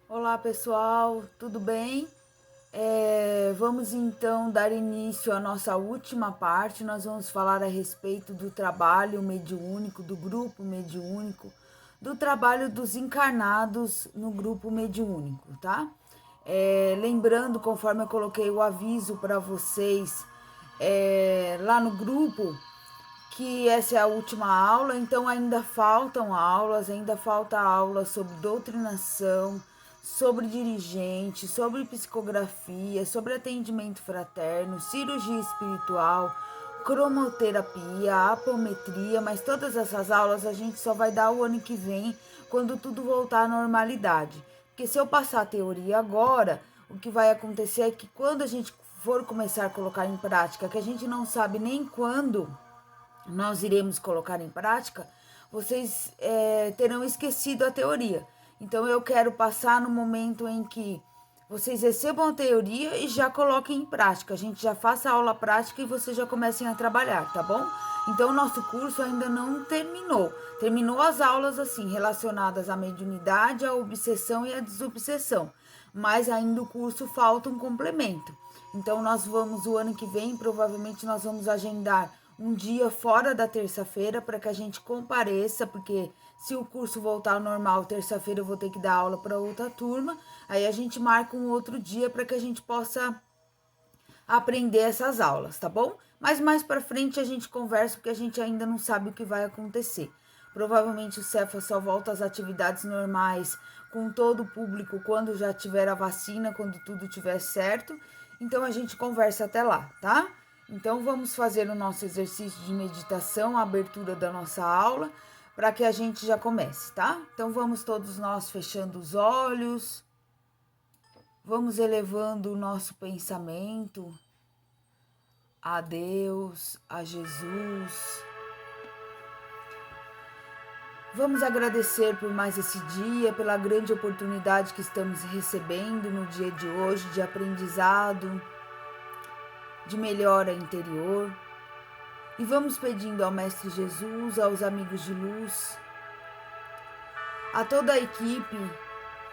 Olá pessoal, tudo bem? Vamos então dar início à nossa última parte. Nós vamos falar a respeito do trabalho mediúnico, do grupo mediúnico, do trabalho dos encarnados no grupo mediúnico, tá? Lembrando, conforme eu coloquei o aviso para vocês lá no grupo, que essa é a última aula, então ainda faltam aulas, ainda falta aula sobre doutrinação, sobre dirigente, sobre psicografia, sobre atendimento fraterno, cirurgia espiritual, cromoterapia, apometria, mas todas essas aulas a gente só vai dar o ano que vem, quando tudo voltar à normalidade. Porque se eu passar a teoria agora, o que vai acontecer é que quando a gente for começar a colocar em prática, que a gente não sabe nem quando nós iremos colocar em prática, vocês terão esquecido a teoria. Então eu quero passar no momento em que vocês recebam a teoria e já coloquem em prática. A gente já faça a aula prática e vocês já comecem a trabalhar, tá bom? Então o nosso curso ainda não terminou. Terminou as aulas assim relacionadas à mediunidade, à obsessão e à desobsessão. Mas ainda o curso falta um complemento. Então nós vamos o ano que vem, provavelmente nós vamos agendar um dia fora da terça-feira para que a gente compareça, porque se o curso voltar ao normal, terça-feira eu vou ter que dar aula para outra turma, aí a gente marca um outro dia para que a gente possa aprender essas aulas, tá bom? Mas mais para frente a gente conversa porque a gente ainda não sabe o que vai acontecer. Provavelmente o Cefa só volta às atividades normais com todo o público quando já tiver a vacina, quando tudo estiver certo. Então a gente conversa até lá, tá? Então vamos fazer o nosso exercício de meditação, a abertura da nossa aula, para que a gente já comece, tá? Então vamos todos nós fechando os olhos, vamos elevando o nosso pensamento a Deus, a Jesus. Vamos agradecer por mais esse dia, pela grande oportunidade que estamos recebendo no dia de hoje, de aprendizado, de melhora interior. E vamos pedindo ao Mestre Jesus, aos amigos de luz, a toda a equipe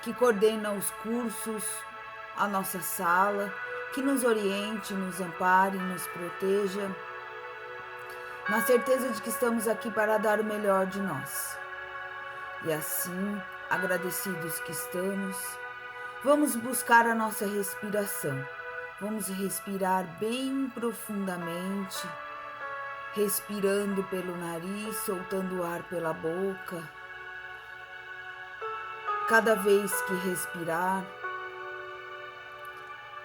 que coordena os cursos, a nossa sala, que nos oriente, nos ampare, nos proteja, na certeza de que estamos aqui para dar o melhor de nós. E assim, agradecidos que estamos, vamos buscar a nossa respiração. Vamos respirar bem profundamente, respirando pelo nariz, soltando o ar pela boca. Cada vez que respirar,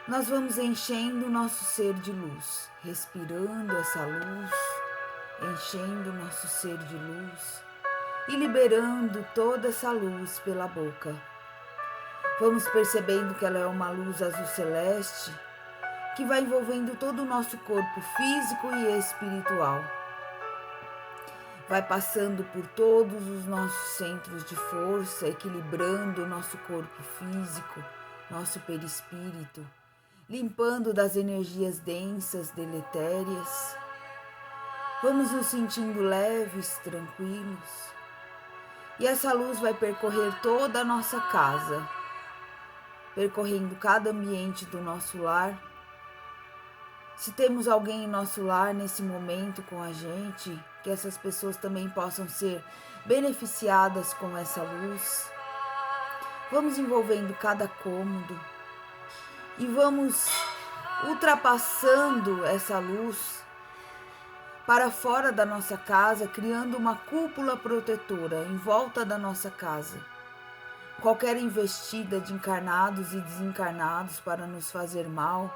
nós vamos enchendo o nosso ser de luz, respirando essa luz, enchendo o nosso ser de luz e liberando toda essa luz pela boca. Vamos percebendo que ela é uma luz azul celeste que vai envolvendo todo o nosso corpo físico e espiritual. Vai passando por todos os nossos centros de força, equilibrando o nosso corpo físico, nosso perispírito, limpando das energias densas, deletérias. Vamos nos sentindo leves, tranquilos. E essa luz vai percorrer toda a nossa casa, percorrendo cada ambiente do nosso lar. Se temos alguém em nosso lar nesse momento com a gente, que essas pessoas também possam ser beneficiadas com essa luz. Vamos envolvendo cada cômodo e vamos ultrapassando essa luz para fora da nossa casa, criando uma cúpula protetora em volta da nossa casa. Qualquer investida de encarnados e desencarnados para nos fazer mal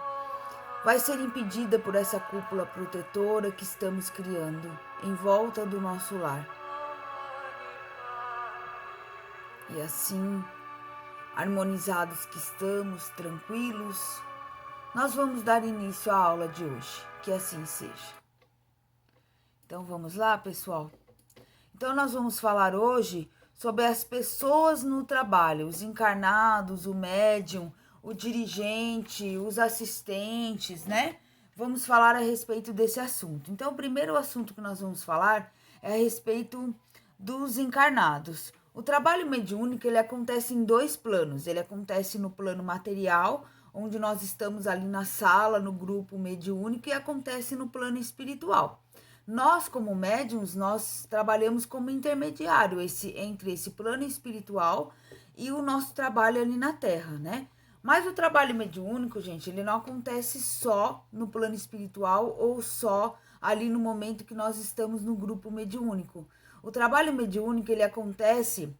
vai ser impedida por essa cúpula protetora que estamos criando em volta do nosso lar. E assim, harmonizados que estamos, tranquilos, nós vamos dar início à aula de hoje. Que assim seja. Então vamos lá, pessoal? Então nós vamos falar hoje sobre as pessoas no trabalho, os encarnados, o médium, o dirigente, os assistentes, né? Vamos falar a respeito desse assunto. Então, o primeiro assunto que nós vamos falar é a respeito dos encarnados. O trabalho mediúnico, ele acontece em dois planos. Ele acontece no plano material, onde nós estamos ali na sala, no grupo mediúnico, e acontece no plano espiritual. Nós, como médiums, nós trabalhamos como intermediário entre esse plano espiritual e o nosso trabalho ali na Terra, né? Mas o trabalho mediúnico, gente, ele não acontece só no plano espiritual ou só ali no momento que nós estamos no grupo mediúnico. O trabalho mediúnico, ele acontece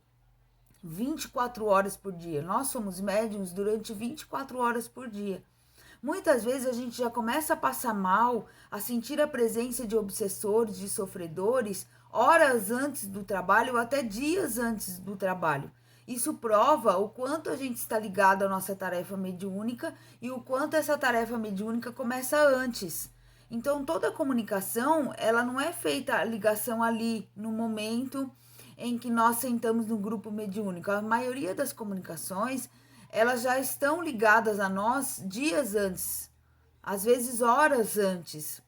24 horas por dia. Nós somos médiums durante 24 horas por dia. Muitas vezes a gente já começa a passar mal, a sentir a presença de obsessores, de sofredores, horas antes do trabalho ou até dias antes do trabalho. Isso prova o quanto a gente está ligado à nossa tarefa mediúnica e o quanto essa tarefa mediúnica começa antes. Então, toda comunicação, ela não é feita a ligação ali no momento em que nós sentamos no grupo mediúnico. A maioria das comunicações, elas já estão ligadas a nós dias antes, às vezes horas antes.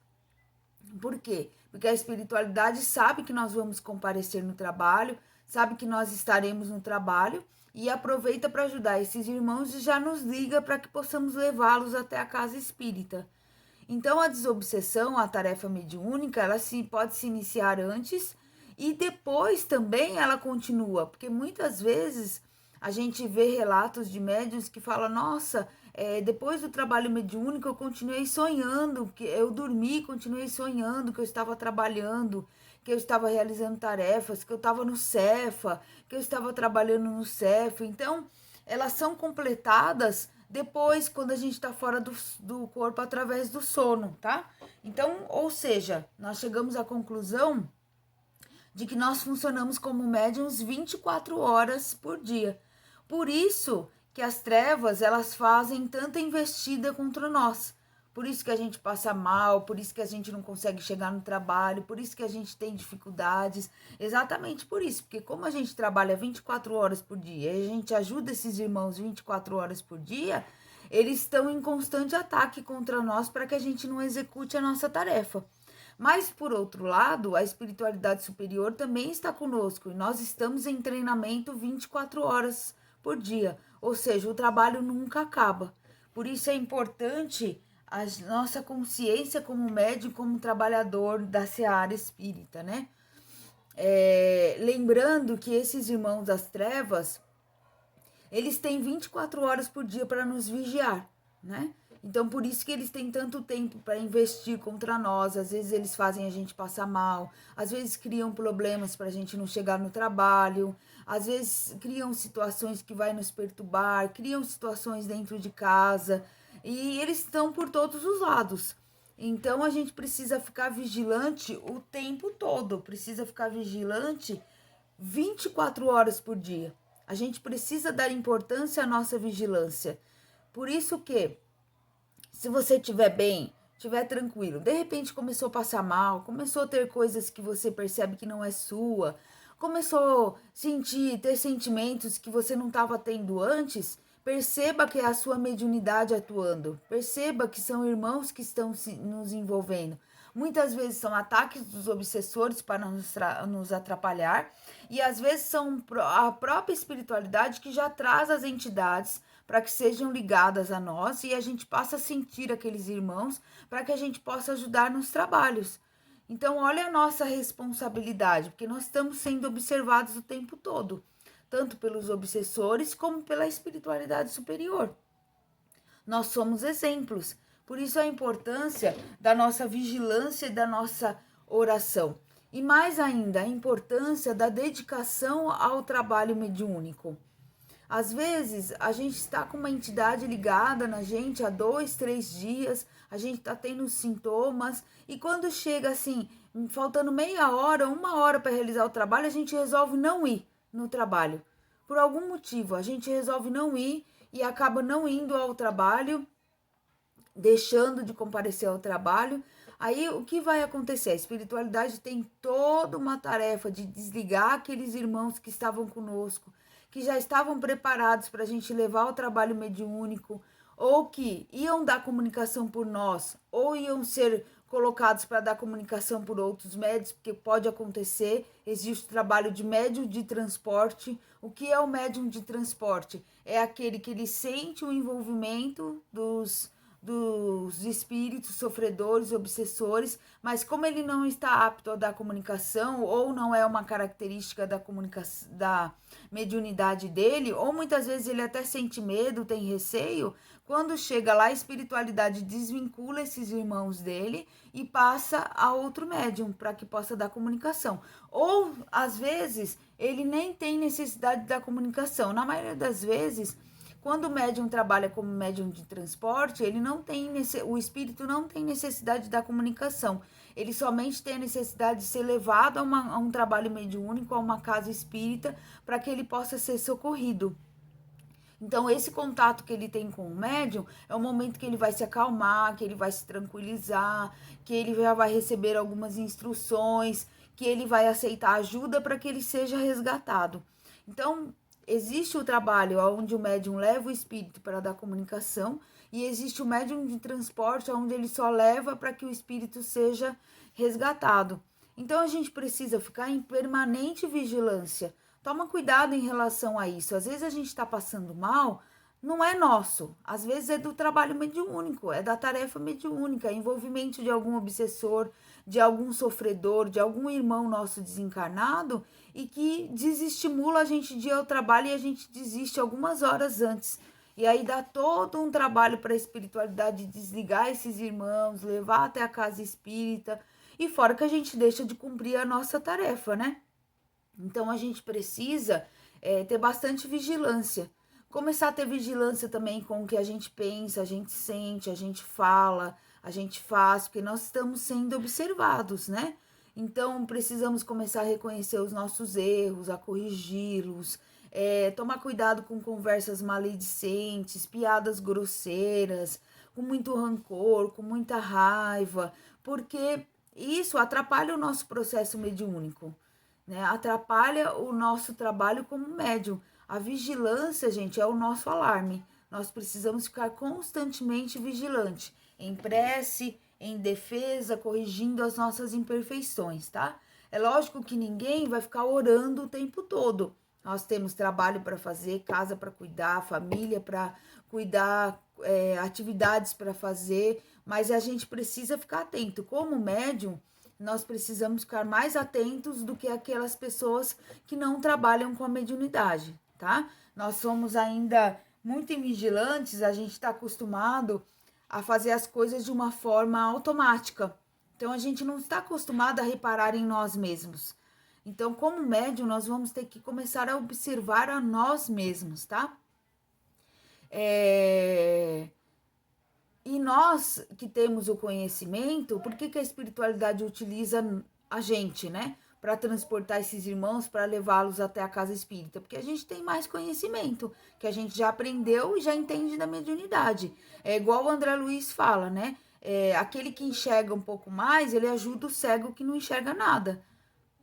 Por quê? Porque a espiritualidade sabe que nós vamos comparecer no trabalho, sabe que nós estaremos no trabalho e aproveita para ajudar esses irmãos e já nos liga para que possamos levá-los até a casa espírita. Então, a desobsessão, a tarefa mediúnica, ela pode se iniciar antes e depois também ela continua, porque muitas vezes a gente vê relatos de médiuns que falam, nossa, depois do trabalho mediúnico eu continuei sonhando, que eu dormi, continuei sonhando que eu estava trabalhando, que eu estava realizando tarefas, que eu estava no Cefa, que eu estava trabalhando no Cefa. Então, elas são completadas depois, quando a gente está fora do corpo através do sono, tá? Então, ou seja, nós chegamos à conclusão de que nós funcionamos como médiums 24 horas por dia. Por isso que as trevas, elas fazem tanta investida contra nós. Por isso que a gente passa mal, por isso que a gente não consegue chegar no trabalho, por isso que a gente tem dificuldades. Exatamente por isso, porque como a gente trabalha 24 horas por dia e a gente ajuda esses irmãos 24 horas por dia, eles estão em constante ataque contra nós para que a gente não execute a nossa tarefa. Mas, por outro lado, a espiritualidade superior também está conosco e nós estamos em treinamento 24 horas por dia, ou seja, o trabalho nunca acaba. Por isso é importante a nossa consciência como médium, como trabalhador da seara espírita, né? Lembrando que esses irmãos das trevas, eles têm 24 horas por dia para nos vigiar, né? Então, por isso que eles têm tanto tempo para investir contra nós. Às vezes eles fazem a gente passar mal, às vezes criam problemas para a gente não chegar no trabalho, às vezes criam situações que vai nos perturbar, criam situações dentro de casa, e eles estão por todos os lados. Então, a gente precisa ficar vigilante o tempo todo, precisa ficar vigilante 24 horas por dia. A gente precisa dar importância à nossa vigilância. Por isso que, se você estiver bem, estiver tranquilo, de repente começou a passar mal, começou a ter coisas que você percebe que não é sua, começou a ter sentimentos que você não estava tendo antes, perceba que é a sua mediunidade atuando. Perceba que são irmãos que estão nos envolvendo. Muitas vezes são ataques dos obsessores para nos atrapalhar, e às vezes são a própria espiritualidade que já traz as entidades para que sejam ligadas a nós e a gente passa a sentir aqueles irmãos para que a gente possa ajudar nos trabalhos. Então, olha a nossa responsabilidade, porque nós estamos sendo observados o tempo todo, tanto pelos obsessores como pela espiritualidade superior. Nós somos exemplos. Por isso a importância da nossa vigilância e da nossa oração. E mais ainda, a importância da dedicação ao trabalho mediúnico. Às vezes, a gente está com uma entidade ligada na gente há 2, 3 dias, a gente está tendo sintomas, e quando chega assim, faltando meia hora, 1 hora para realizar o trabalho, a gente resolve não ir no trabalho. Por algum motivo, a gente resolve não ir e acaba não indo ao trabalho, deixando de comparecer ao trabalho. Aí o que vai acontecer? A espiritualidade tem toda uma tarefa de desligar aqueles irmãos que estavam conosco, que já estavam preparados para a gente levar o trabalho mediúnico, ou que iam dar comunicação por nós, ou iam ser colocados para dar comunicação por outros médios, porque pode acontecer. Existe o trabalho de médium de transporte. O que é o médium de transporte? É aquele que ele sente o envolvimento dos espíritos sofredores, obsessores, mas como ele não está apto a dar comunicação, ou não é uma característica da comunicação, da mediunidade dele, ou muitas vezes ele até sente medo, tem receio, quando chega lá a espiritualidade desvincula esses irmãos dele e passa a outro médium para que possa dar comunicação. Ou às vezes ele nem tem necessidade da comunicação. Na maioria das vezes, quando o médium trabalha como médium de transporte, ele não tem o espírito não tem necessidade da comunicação. Ele somente tem a necessidade de ser levado a um trabalho mediúnico, a uma casa espírita, para que ele possa ser socorrido. Então, esse contato que ele tem com o médium é o momento que ele vai se acalmar, que ele vai se tranquilizar, que ele já vai receber algumas instruções, que ele vai aceitar ajuda para que ele seja resgatado. Então, existe o trabalho onde o médium leva o espírito para dar comunicação e existe o médium de transporte onde ele só leva para que o espírito seja resgatado. Então, a gente precisa ficar em permanente vigilância. Toma cuidado em relação a isso. Às vezes a gente está passando mal, não é nosso. Às vezes é do trabalho mediúnico, é da tarefa mediúnica, é envolvimento de algum obsessor, de algum sofredor, de algum irmão nosso desencarnado e que desestimula a gente de ir ao trabalho e a gente desiste algumas horas antes. E aí dá todo um trabalho para a espiritualidade desligar esses irmãos, levar até a casa espírita. E fora que a gente deixa de cumprir a nossa tarefa, né? Então a gente precisa ter bastante vigilância. Começar a ter vigilância também com o que a gente pensa, a gente sente, a gente fala, a gente faz, porque nós estamos sendo observados, né? Então precisamos começar a reconhecer os nossos erros, a corrigi-los, tomar cuidado com conversas maledicentes, piadas grosseiras, com muito rancor, com muita raiva, porque isso atrapalha o nosso processo mediúnico, né? Atrapalha o nosso trabalho como médium. A vigilância, gente, é o nosso alarme. Nós precisamos ficar constantemente vigilante, em prece, em defesa, corrigindo as nossas imperfeições, tá? É lógico que ninguém vai ficar orando o tempo todo. Nós temos trabalho para fazer, casa para cuidar, família para cuidar, atividades para fazer, mas a gente precisa ficar atento. Como médium, nós precisamos ficar mais atentos do que aquelas pessoas que não trabalham com a mediunidade, tá? Nós somos ainda muito vigilantes, a gente está acostumado a fazer as coisas de uma forma automática. Então, a gente não está acostumado a reparar em nós mesmos. Então, como médium, nós vamos ter que começar a observar a nós mesmos, tá? E nós que temos o conhecimento, por que a espiritualidade utiliza a gente, né? Para transportar esses irmãos, para levá-los até a casa espírita? Porque a gente tem mais conhecimento, que a gente já aprendeu e já entende da mediunidade. É igual o André Luiz fala, né? Aquele que enxerga um pouco mais, ele ajuda o cego que não enxerga nada.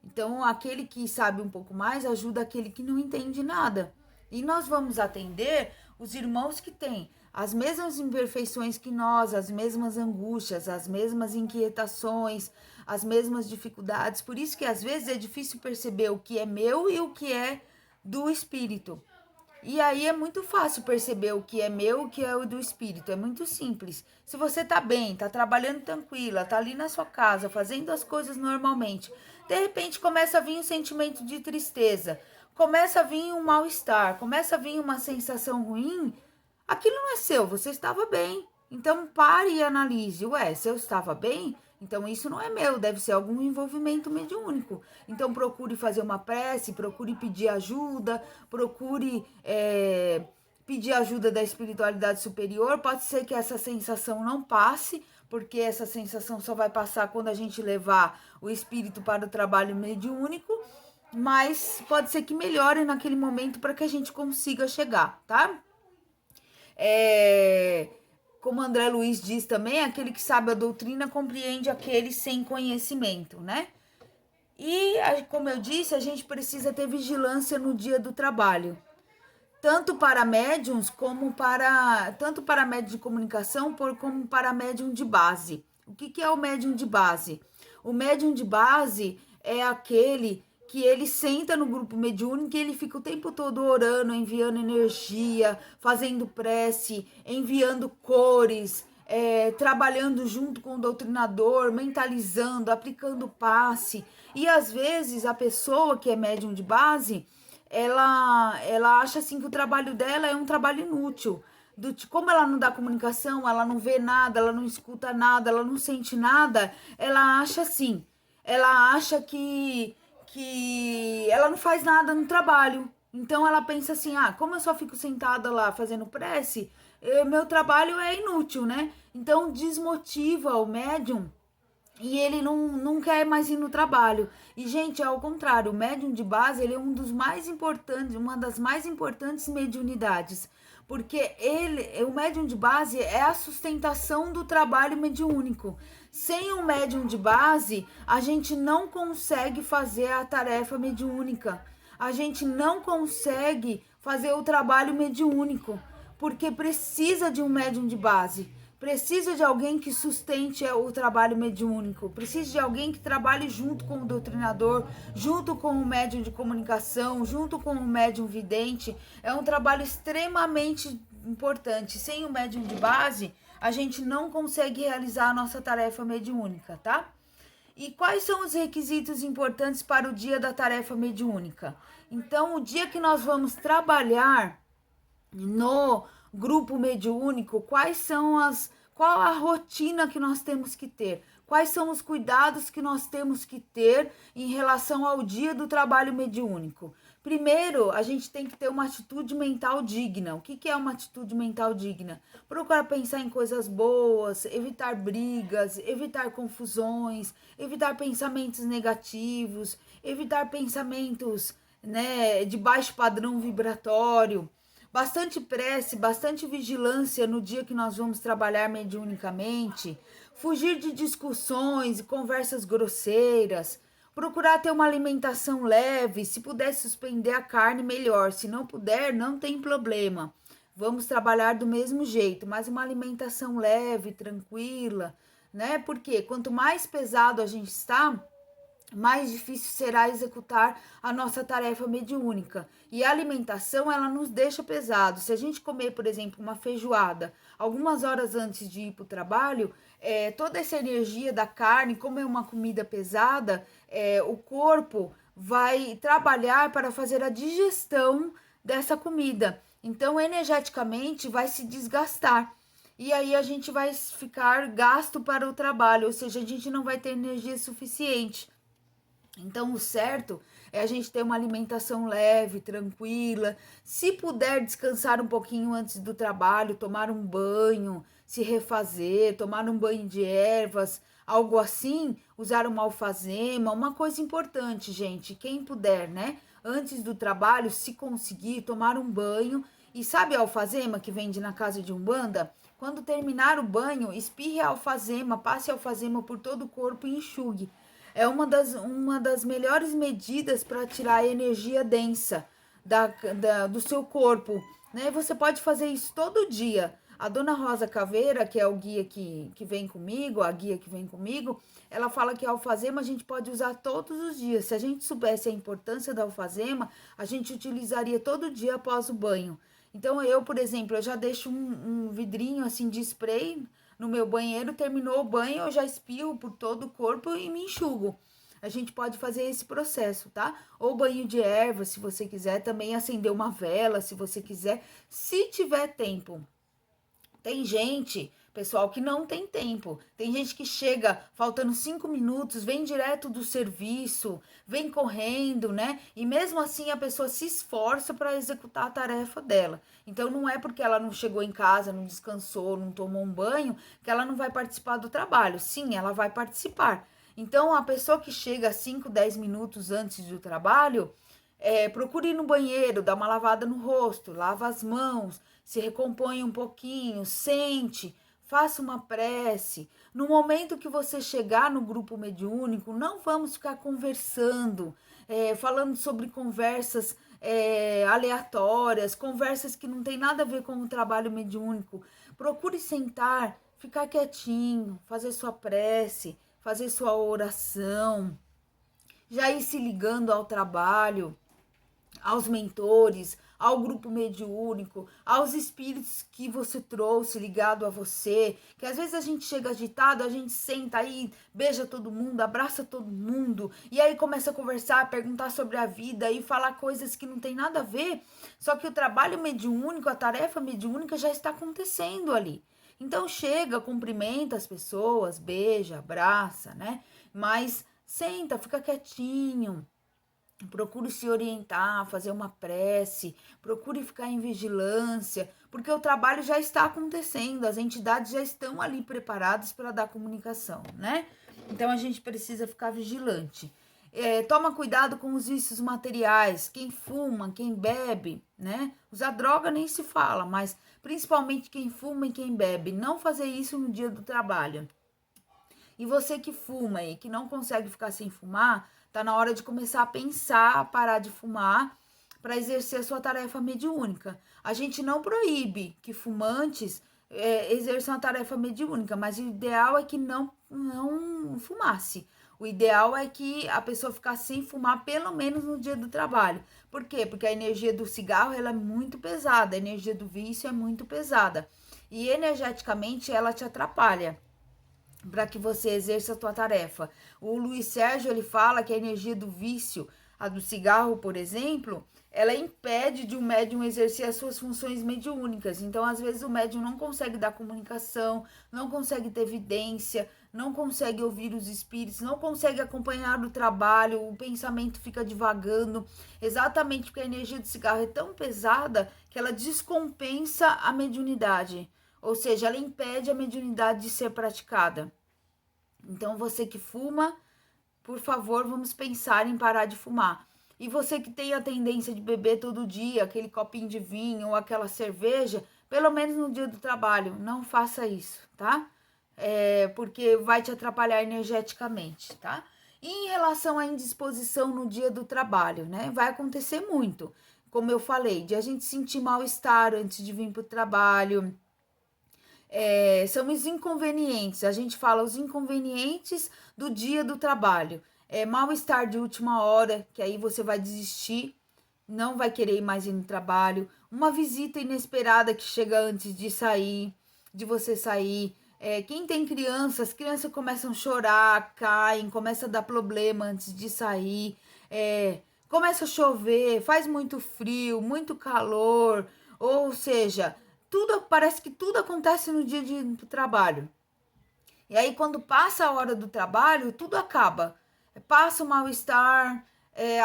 Então, aquele que sabe um pouco mais ajuda aquele que não entende nada. E nós vamos atender os irmãos que têm as mesmas imperfeições que nós, as mesmas angústias, as mesmas inquietações, as mesmas dificuldades. Por isso que às vezes é difícil perceber o que é meu e o que é do espírito. E aí é muito fácil perceber o que é meu e o que é o do espírito. É muito simples. Se você tá bem, tá trabalhando tranquila, tá ali na sua casa, fazendo as coisas normalmente, de repente começa a vir um sentimento de tristeza, começa a vir um mal-estar, começa a vir uma sensação ruim, aquilo não é seu, você estava bem. Então pare e analise. Ué, se eu estava bem, então isso não é meu, deve ser algum envolvimento mediúnico. Então procure fazer uma prece, procure pedir ajuda, procure pedir ajuda da espiritualidade superior. Pode ser que essa sensação não passe, porque essa sensação só vai passar quando a gente levar o espírito para o trabalho mediúnico, mas pode ser que melhore naquele momento para que a gente consiga chegar, tá? Como André Luiz diz também, aquele que sabe a doutrina compreende aquele sem conhecimento, né? E, como eu disse, a gente precisa ter vigilância no dia do trabalho. Tanto para médiums, tanto para médium de comunicação, como para médium de base. O que é o médium de base? O médium de base é aquele que ele senta no grupo mediúnico e ele fica o tempo todo orando, enviando energia, fazendo prece, enviando cores, trabalhando junto com o doutrinador, mentalizando, aplicando passe. E às vezes a pessoa que é médium de base, ela acha assim que o trabalho dela é um trabalho inútil. Como ela não dá comunicação, ela não vê nada, ela não escuta nada, ela não sente nada, ela acha assim, ela acha que ela não faz nada no trabalho. Então ela pensa assim, como eu só fico sentada lá fazendo prece, meu trabalho é inútil, né? Então desmotiva o médium e ele não quer mais ir no trabalho. E, gente, ao contrário, o médium de base, ele é um dos mais importantes, uma das mais importantes mediunidades. Porque o médium de base é a sustentação do trabalho mediúnico. Sem o médium de base, a gente não consegue fazer a tarefa mediúnica. A gente não consegue fazer o trabalho mediúnico, porque precisa de um médium de base. Precisa de alguém que sustente o trabalho mediúnico, precisa de alguém que trabalhe junto com o doutrinador, junto com o médium de comunicação, junto com o médium vidente. É um trabalho extremamente importante. Sem o médium de base, a gente não consegue realizar a nossa tarefa mediúnica, tá? E quais são os requisitos importantes para o dia da tarefa mediúnica? Então, o dia que nós vamos trabalhar no grupo mediúnico, qual a rotina que nós temos que ter, quais são os cuidados que nós temos que ter em relação ao dia do trabalho mediúnico. Primeiro, a gente tem que ter uma atitude mental digna. O que é uma atitude mental digna? Procurar pensar em coisas boas, evitar brigas, evitar confusões, evitar pensamentos negativos, evitar pensamentos, né, de baixo padrão vibratório. Bastante prece, bastante vigilância no dia que nós vamos trabalhar mediunicamente, fugir de discussões e conversas grosseiras, procurar ter uma alimentação leve, se puder suspender a carne, melhor, se não puder, não tem problema. Vamos trabalhar do mesmo jeito, mas uma alimentação leve, tranquila, né? Porque quanto mais pesado a gente está, mais difícil será executar a nossa tarefa mediúnica. E a alimentação, ela nos deixa pesado. Se a gente comer, por exemplo, uma feijoada algumas horas antes de ir para o trabalho, toda essa energia da carne, como é uma comida pesada, o corpo vai trabalhar para fazer a digestão dessa comida. Então, energeticamente, vai se desgastar. E aí a gente vai ficar gasto para o trabalho, ou seja, a gente não vai ter energia suficiente. Então, o certo é a gente ter uma alimentação leve, tranquila. Se puder descansar um pouquinho antes do trabalho, tomar um banho, se refazer, tomar um banho de ervas, algo assim, usar uma alfazema, uma coisa importante, gente, quem puder, né? Antes do trabalho, se conseguir, tomar um banho. E sabe a alfazema que vende na casa de Umbanda? Quando terminar o banho, espirre a alfazema, passe a alfazema por todo o corpo e enxugue. É uma das melhores medidas para tirar a energia densa do seu corpo, né? Você pode fazer isso todo dia. A Dona Rosa Caveira, que é o guia que vem comigo, a guia que vem comigo, ela fala que a alfazema a gente pode usar todos os dias. Se a gente soubesse a importância da alfazema, a gente utilizaria todo dia após o banho. Então eu, por exemplo, eu já deixo um vidrinho assim de spray no meu banheiro, terminou o banho, eu já espirro por todo o corpo e me enxugo. A gente pode fazer esse processo, tá? Ou banho de erva, se você quiser, também acender uma vela, se você quiser, se tiver tempo. Tem gente, pessoal, que não tem tempo. Tem gente que chega faltando 5 minutos, vem direto do serviço, vem correndo, né? E mesmo assim a pessoa se esforça para executar a tarefa dela. Então não é porque ela não chegou em casa, não descansou, não tomou um banho, que ela não vai participar do trabalho. Sim, ela vai participar. Então a pessoa que chega 5, 10 minutos antes do trabalho, procure ir no banheiro, dar uma lavada no rosto, lava as mãos, se recompõe um pouquinho, sente, faça uma prece. No momento que você chegar no grupo mediúnico, não vamos ficar conversando, falando sobre conversas aleatórias, conversas que não tem nada a ver com o trabalho mediúnico. Procure sentar, ficar quietinho, fazer sua prece, fazer sua oração, já ir se ligando ao trabalho, aos mentores, ao grupo mediúnico, aos espíritos que você trouxe ligado a você, que às vezes a gente chega agitado, a gente senta aí, beija todo mundo, abraça todo mundo, e aí começa a conversar, perguntar sobre a vida e falar coisas que não tem nada a ver, só que o trabalho mediúnico, a tarefa mediúnica já está acontecendo ali. Então chega, cumprimenta as pessoas, beija, abraça, né? Mas senta, fica quietinho, procure se orientar, fazer uma prece, procure ficar em vigilância, porque o trabalho já está acontecendo, as entidades já estão ali preparadas para dar comunicação, né? Então a gente precisa ficar vigilante. Toma cuidado com os vícios materiais, quem fuma, quem bebe, né? Usar droga nem se fala, mas principalmente quem fuma e quem bebe, não fazer isso no dia do trabalho. E você que fuma e que não consegue ficar sem fumar, tá na hora de começar a pensar, a parar de fumar para exercer a sua tarefa mediúnica. A gente não proíbe que fumantes exerçam a tarefa mediúnica, mas o ideal é que não fumasse. O ideal é que a pessoa ficasse sem fumar pelo menos no dia do trabalho. Por quê? Porque a energia do cigarro ela é muito pesada, a energia do vício é muito pesada. E energeticamente ela te atrapalha para que você exerça a tua tarefa. O Luiz Sérgio ele fala que a energia do vício, a do cigarro, por exemplo, ela impede de um médium exercer as suas funções mediúnicas. Então, às vezes, o médium não consegue dar comunicação, não consegue ter evidência, não consegue ouvir os espíritos, não consegue acompanhar o trabalho, o pensamento fica divagando, exatamente porque a energia do cigarro é tão pesada que ela descompensa a mediunidade. Ou seja, ela impede a mediunidade de ser praticada. Então, você que fuma, por favor, vamos pensar em parar de fumar. E você que tem a tendência de beber todo dia, aquele copinho de vinho ou aquela cerveja, pelo menos no dia do trabalho, não faça isso, tá? Porque vai te atrapalhar energeticamente, tá? E em relação à indisposição no dia do trabalho, né? Vai acontecer muito. Como eu falei, de a gente sentir mal-estar antes de vir para o trabalho. São os inconvenientes, a gente fala os inconvenientes do dia do trabalho. Mal-estar de última hora, que aí você vai desistir, não vai querer ir mais ir no trabalho. Uma visita inesperada que chega antes de sair, de você sair. Quem tem crianças, as crianças começam a chorar, caem, começa a dar problema antes de sair. Começa a chover, faz muito frio, muito calor, ou seja, tudo parece que tudo acontece no dia de trabalho. E aí, quando passa a hora do trabalho, tudo acaba. Passa o mal-estar,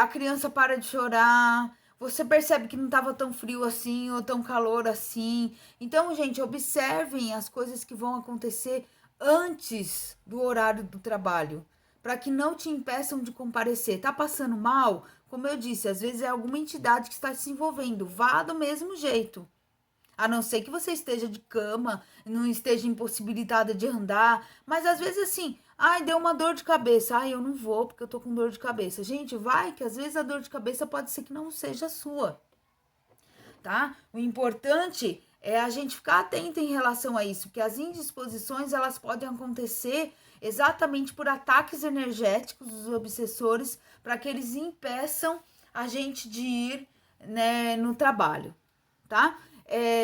a criança para de chorar, você percebe que não estava tão frio assim ou tão calor assim. Então, gente, observem as coisas que vão acontecer antes do horário do trabalho, para que não te impeçam de comparecer. Tá passando mal? Como eu disse, às vezes é alguma entidade que está se envolvendo. Vá do mesmo jeito. A não ser que você esteja de cama, não esteja impossibilitada de andar, mas às vezes assim, ai, deu uma dor de cabeça, ai, eu não vou porque eu tô com dor de cabeça. Gente, vai que às vezes a dor de cabeça pode ser que não seja sua, tá? O importante é a gente ficar atento em relação a isso, porque as indisposições elas podem acontecer exatamente por ataques energéticos dos obsessores para que eles impeçam a gente de ir, né, no trabalho, tá?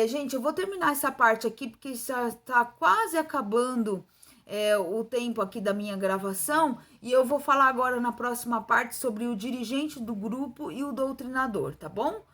Gente, eu vou terminar essa parte aqui porque já está quase acabando o tempo aqui da minha gravação e eu vou falar agora na próxima parte sobre o dirigente do grupo e o doutrinador, tá bom?